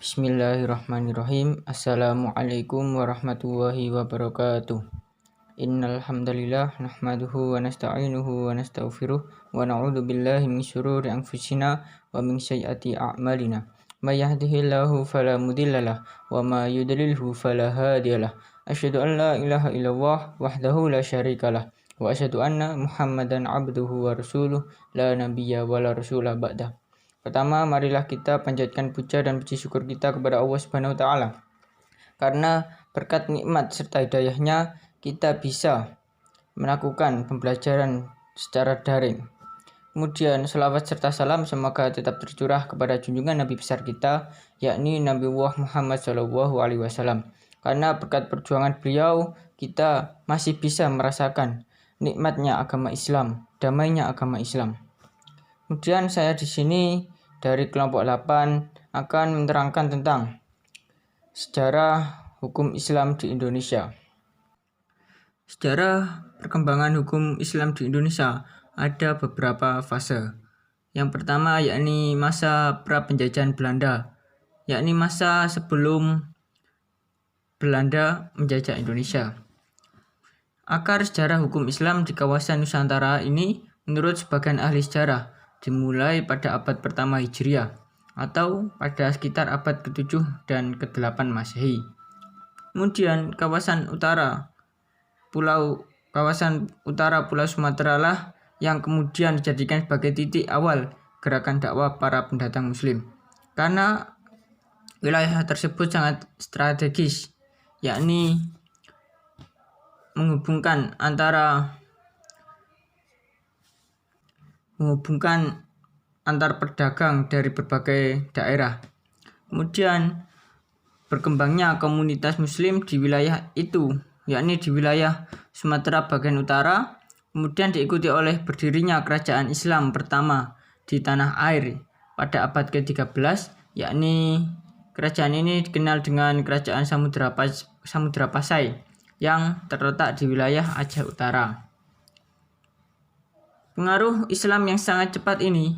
Bismillahirrahmanirrahim. Assalamualaikum warahmatullahi wabarakatuh. Innal hamdalillah nahmaduhu wa nasta'inuhu wa nastaghfiruh wa na'udzu billahi min syururi anfusina wa min sayyiati a'malina. May yahdihillahu fala mudhillalah wa may yudlilhu fala hadiyalah. Asyhadu an la ilaha illallah wahdahu la syarikalah wa asyhadu anna Muhammadan abduhu wa rasuluh la nabiyya wa la rasula ba'dah. Pertama, marilah kita panjatkan puja dan puji syukur kita kepada Allah Subhanahu wa taala. Karena berkat nikmat serta hidayahnya kita bisa melakukan pembelajaran secara daring. Kemudian selawat serta salam semoga tetap tercurah kepada junjungan Nabi besar kita, yakni Nabi Muhammad SAW. Karena berkat perjuangan beliau, kita masih bisa merasakan nikmatnya agama Islam, damainya agama Islam. Kemudian saya di sini dari kelompok 8 akan menerangkan tentang sejarah hukum Islam di Indonesia. Sejarah perkembangan hukum Islam di Indonesia ada beberapa fase. Yang pertama yakni masa pra-penjajahan Belanda, yakni masa sebelum Belanda menjajah Indonesia. Akar sejarah hukum Islam di kawasan Nusantara ini menurut sebagian ahli sejarah dimulai pada abad pertama Hijriah atau pada sekitar abad ke-7 dan ke-8 Masehi. Kemudian kawasan utara Pulau Sumatera lah yang kemudian dijadikan sebagai titik awal gerakan dakwah para pendatang muslim. Karena wilayah tersebut sangat strategis, yakni menghubungkan antar pedagang dari berbagai daerah. Kemudian berkembangnya komunitas muslim di wilayah itu, yakni di wilayah Sumatera bagian utara, kemudian diikuti oleh berdirinya kerajaan Islam pertama di tanah air pada abad ke-13, yakni kerajaan ini dikenal dengan kerajaan Samudra Pasai yang terletak di wilayah Aceh Utara. Pengaruh Islam yang sangat cepat ini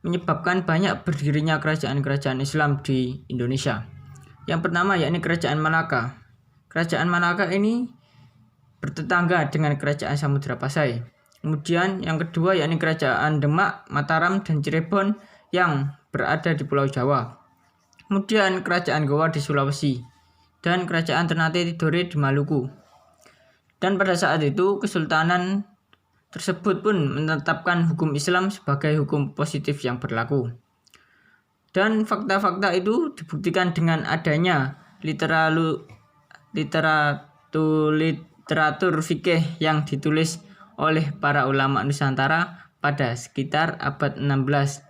menyebabkan banyak berdirinya kerajaan-kerajaan Islam di Indonesia. Yang pertama yakni Kerajaan Malaka. Kerajaan Malaka ini bertetangga dengan Kerajaan Samudra Pasai. Kemudian yang kedua yakni Kerajaan Demak, Mataram, dan Cirebon yang berada di Pulau Jawa. Kemudian Kerajaan Gowa di Sulawesi dan Kerajaan Ternate Tidore di Maluku. Dan pada saat itu Kesultanan tersebut pun menetapkan hukum Islam sebagai hukum positif yang berlaku. Dan fakta-fakta itu dibuktikan dengan adanya literatur fikih yang ditulis oleh para ulama Nusantara pada sekitar abad 16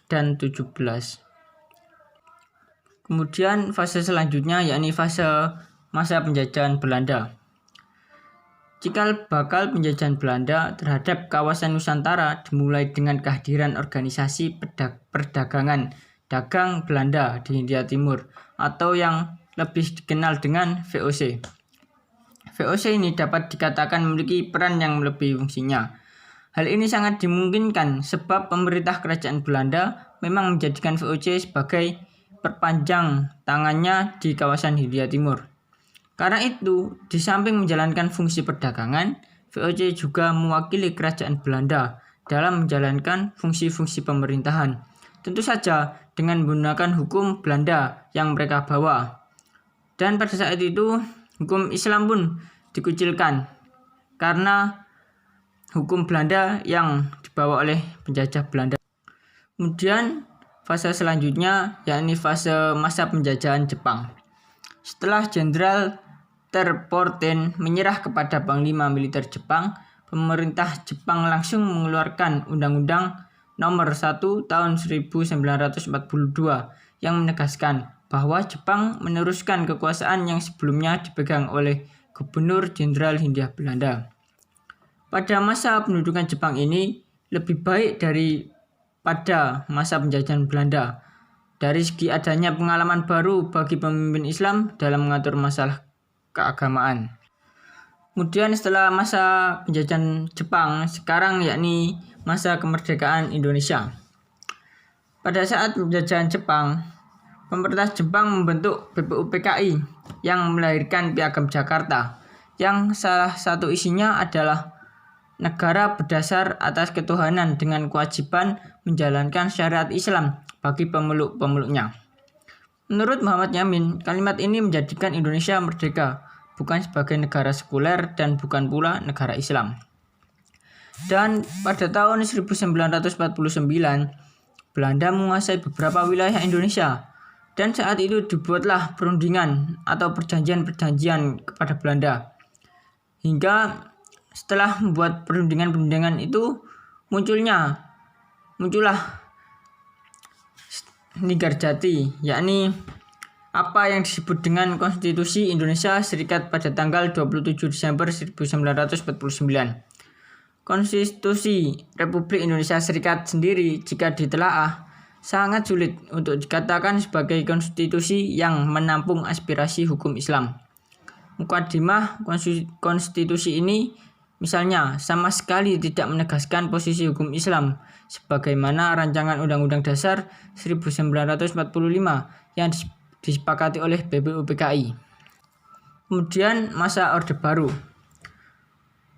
dan 17. Kemudian fase selanjutnya yakni fase masa penjajahan Belanda. Cikal bakal penjajahan Belanda terhadap kawasan Nusantara dimulai dengan kehadiran organisasi perdagangan dagang Belanda di Hindia Timur atau yang lebih dikenal dengan VOC. VOC ini dapat dikatakan memiliki peran yang melebihi fungsinya. Hal ini sangat dimungkinkan sebab pemerintah kerajaan Belanda memang menjadikan VOC sebagai perpanjang tangannya di kawasan Hindia Timur. Karena itu, di samping menjalankan fungsi perdagangan, VOC juga mewakili kerajaan Belanda dalam menjalankan fungsi-fungsi pemerintahan. Tentu saja dengan menggunakan hukum Belanda yang mereka bawa. Dan pada saat itu, hukum Islam pun dikucilkan karena hukum Belanda yang dibawa oleh penjajah Belanda. Kemudian fase selanjutnya yakni fase masa penjajahan Jepang. Setelah Jenderal Terporten menyerah kepada Panglima Militer Jepang, pemerintah Jepang langsung mengeluarkan Undang-Undang Nomor 1 Tahun 1942 yang menegaskan bahwa Jepang meneruskan kekuasaan yang sebelumnya dipegang oleh Gubernur Jenderal Hindia Belanda. Pada masa pendudukan Jepang ini lebih baik daripada masa penjajahan Belanda dari segi adanya pengalaman baru bagi pemimpin Islam dalam mengatur masalah keagamaan. Kemudian setelah masa penjajahan Jepang, sekarang yakni masa kemerdekaan Indonesia. Pada saat penjajahan Jepang, pemerintah Jepang membentuk BPUPKI yang melahirkan Piagam Jakarta, yang salah satu isinya adalah negara berdasar atas ketuhanan dengan kewajiban menjalankan syariat Islam bagi pemeluk-pemeluknya. Menurut Muhammad Yamin, kalimat ini menjadikan Indonesia merdeka, bukan sebagai negara sekuler dan bukan pula negara Islam. Dan pada tahun 1949, Belanda menguasai beberapa wilayah Indonesia, dan saat itu dibuatlah perundingan atau perjanjian-perjanjian kepada Belanda. Hingga setelah membuat perundingan-perundingan itu, muncullah Nigarjati, yakni apa yang disebut dengan Konstitusi Indonesia Serikat pada tanggal 27 Desember 1949. Konstitusi Republik Indonesia Serikat sendiri jika ditelaah sangat sulit untuk dikatakan sebagai konstitusi yang menampung aspirasi hukum Islam. Mukadimah konstitusi ini misalnya sama sekali tidak menegaskan posisi hukum Islam sebagaimana rancangan Undang-Undang Dasar 1945 yang disepakati oleh BPUPKI. Kemudian masa Orde Baru.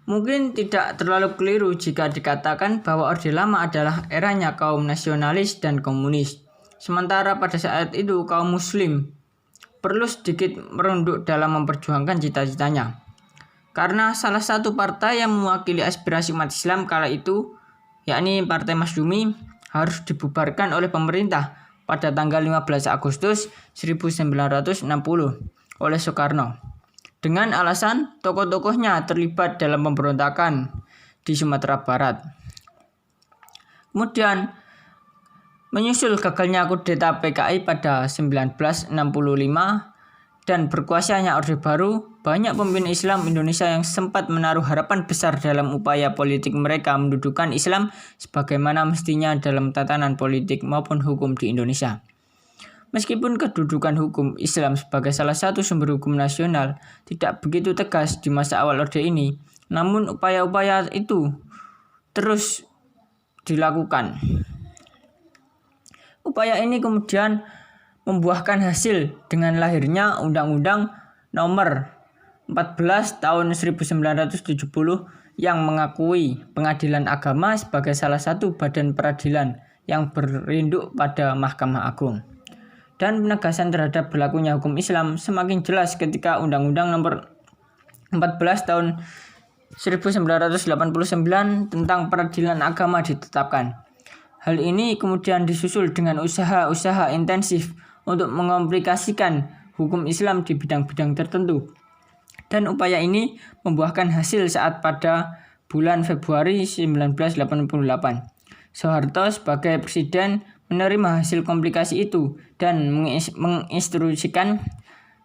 Mungkin tidak terlalu keliru jika dikatakan bahwa Orde Lama adalah eranya kaum nasionalis dan komunis. Sementara pada saat itu kaum muslim perlu sedikit merunduk dalam memperjuangkan cita-citanya. Karena salah satu partai yang mewakili aspirasi umat Islam kala itu, yakni Partai Masyumi, harus dibubarkan oleh pemerintah pada tanggal 15 Agustus 1960 oleh Soekarno. Dengan alasan tokoh-tokohnya terlibat dalam pemberontakan di Sumatera Barat. Kemudian, menyusul gagalnya kudeta PKI pada 1965 dan berkuasanya Orde Baru, banyak pemimpin Islam Indonesia yang sempat menaruh harapan besar dalam upaya politik mereka mendudukan Islam sebagaimana mestinya dalam tatanan politik maupun hukum di Indonesia. Meskipun kedudukan hukum Islam sebagai salah satu sumber hukum nasional tidak begitu tegas di masa awal Orde ini, namun upaya-upaya itu terus dilakukan. Upaya ini kemudian membuahkan hasil dengan lahirnya Undang-Undang Nomor 14 Tahun 1970 yang mengakui pengadilan agama sebagai salah satu badan peradilan yang berinduk pada Mahkamah Agung. Dan penegasan terhadap berlakunya hukum Islam semakin jelas ketika Undang-Undang Nomor 14 Tahun 1989 tentang peradilan agama ditetapkan. Hal ini kemudian disusul dengan usaha-usaha intensif untuk mengomplikasikan hukum Islam di bidang-bidang tertentu. Dan upaya ini membuahkan hasil saat pada bulan Februari 1988, Soeharto sebagai presiden menerima hasil komplikasi itu dan menginstruksikan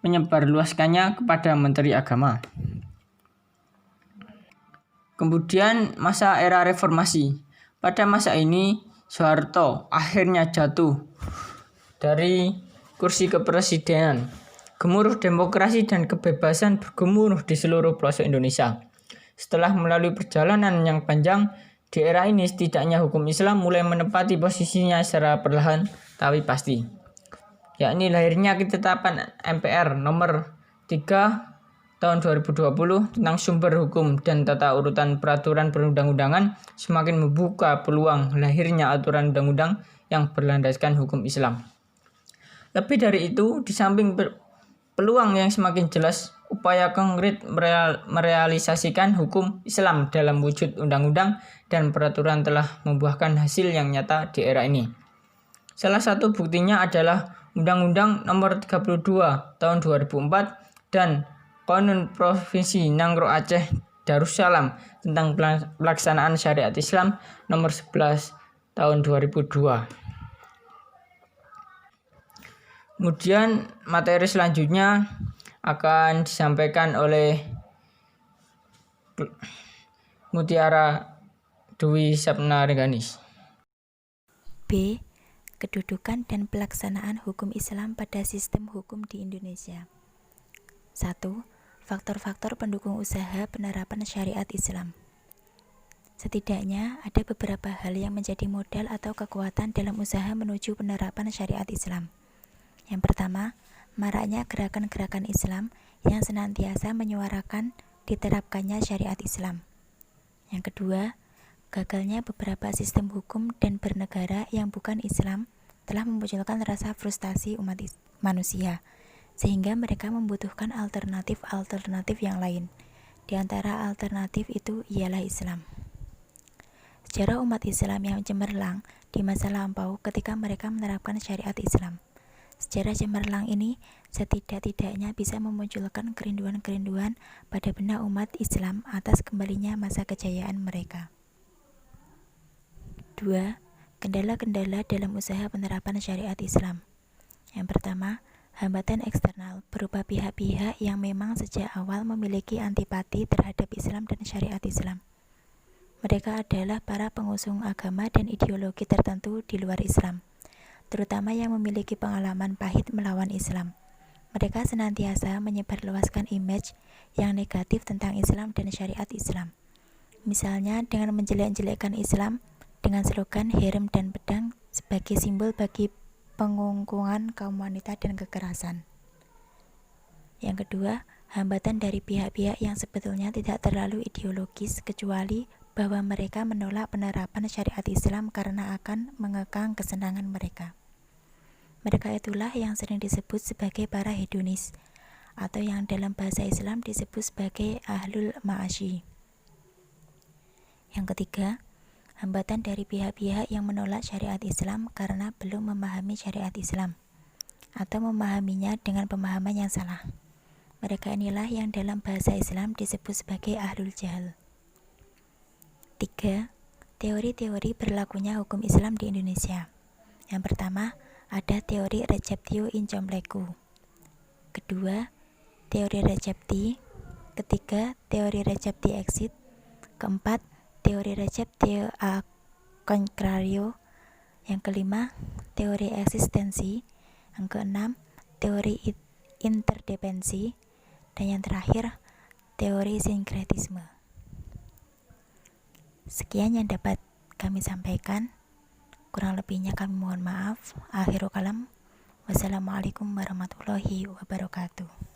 menyebarluaskannya kepada Menteri Agama. Kemudian masa era reformasi. Pada masa ini Soeharto akhirnya jatuh dari kursi kepresidenan. Gemuruh demokrasi dan kebebasan bergemuruh di seluruh pelosok Indonesia. Setelah melalui perjalanan yang panjang, di era ini setidaknya hukum Islam mulai menempati posisinya secara perlahan tapi pasti. Yakni lahirnya ketetapan MPR nomor 3 tahun 2020 tentang sumber hukum dan tata urutan peraturan perundang-undangan semakin membuka peluang lahirnya aturan undang-undang yang berlandaskan hukum Islam. Lebih dari itu, di samping peluang yang semakin jelas, upaya konkret merealisasikan hukum Islam dalam wujud undang-undang dan peraturan telah membuahkan hasil yang nyata di era ini. Salah satu buktinya adalah Undang-Undang Nomor 32 Tahun 2004 dan Qanun Provinsi Nangro Aceh Darussalam tentang pelaksanaan syariat Islam Nomor 11 Tahun 2002. Kemudian materi selanjutnya akan disampaikan oleh Mutiara Dwi Sapnaringganis. B. Kedudukan dan pelaksanaan hukum Islam pada sistem hukum di Indonesia. 1. Faktor-faktor pendukung usaha penerapan syariat Islam. Setidaknya ada beberapa hal yang menjadi modal atau kekuatan dalam usaha menuju penerapan syariat Islam. Yang pertama, maraknya gerakan-gerakan Islam yang senantiasa menyuarakan diterapkannya syariat Islam. Yang kedua, gagalnya beberapa sistem hukum dan bernegara yang bukan Islam telah memunculkan rasa frustasi umat manusia, sehingga mereka membutuhkan alternatif-alternatif yang lain. Di antara alternatif itu ialah Islam. Sejarah umat Islam yang cemerlang di masa lampau ketika mereka menerapkan syariat Islam. Sejarah cemerlang ini setidak-tidaknya bisa memunculkan kerinduan-kerinduan pada benak umat Islam atas kembalinya masa kejayaan mereka. 2. Kendala-kendala dalam usaha penerapan syariat Islam. Yang pertama, hambatan eksternal berupa pihak-pihak yang memang sejak awal memiliki antipati terhadap Islam dan syariat Islam. Mereka adalah para pengusung agama dan ideologi tertentu di luar Islam, terutama yang memiliki pengalaman pahit melawan Islam. Mereka senantiasa menyebarluaskan image yang negatif tentang Islam dan syariat Islam. Misalnya dengan menjelek-jelekkan Islam dengan slogan herem dan pedang sebagai simbol bagi pengungkungan kaum wanita dan kekerasan. Yang kedua, hambatan dari pihak-pihak yang sebetulnya tidak terlalu ideologis kecuali bahwa mereka menolak penerapan syariat Islam karena akan mengekang kesenangan mereka. Mereka itulah yang sering disebut sebagai para hedonis, atau yang dalam bahasa Islam disebut sebagai ahlul ma'asyi. Yang ketiga, hambatan dari pihak-pihak yang menolak syariat Islam karena belum memahami syariat Islam, atau memahaminya dengan pemahaman yang salah. Mereka inilah yang dalam bahasa Islam disebut sebagai ahlul jahal. 3. Teori-teori berlakunya hukum Islam di Indonesia. Yang pertama, ada teori receptio incomplexu. Kedua, teori recepti. Ketiga, teori recepti exit. Keempat, teori receptio a contrario. Yang kelima, teori eksistensi. Yang keenam, teori interdependensi. Dan yang terakhir, teori sinkretisme. Sekian yang dapat kami sampaikan. Kurang lebihnya kami mohon maaf. Akhirul kalam. Wassalamualaikum warahmatullahi wabarakatuh.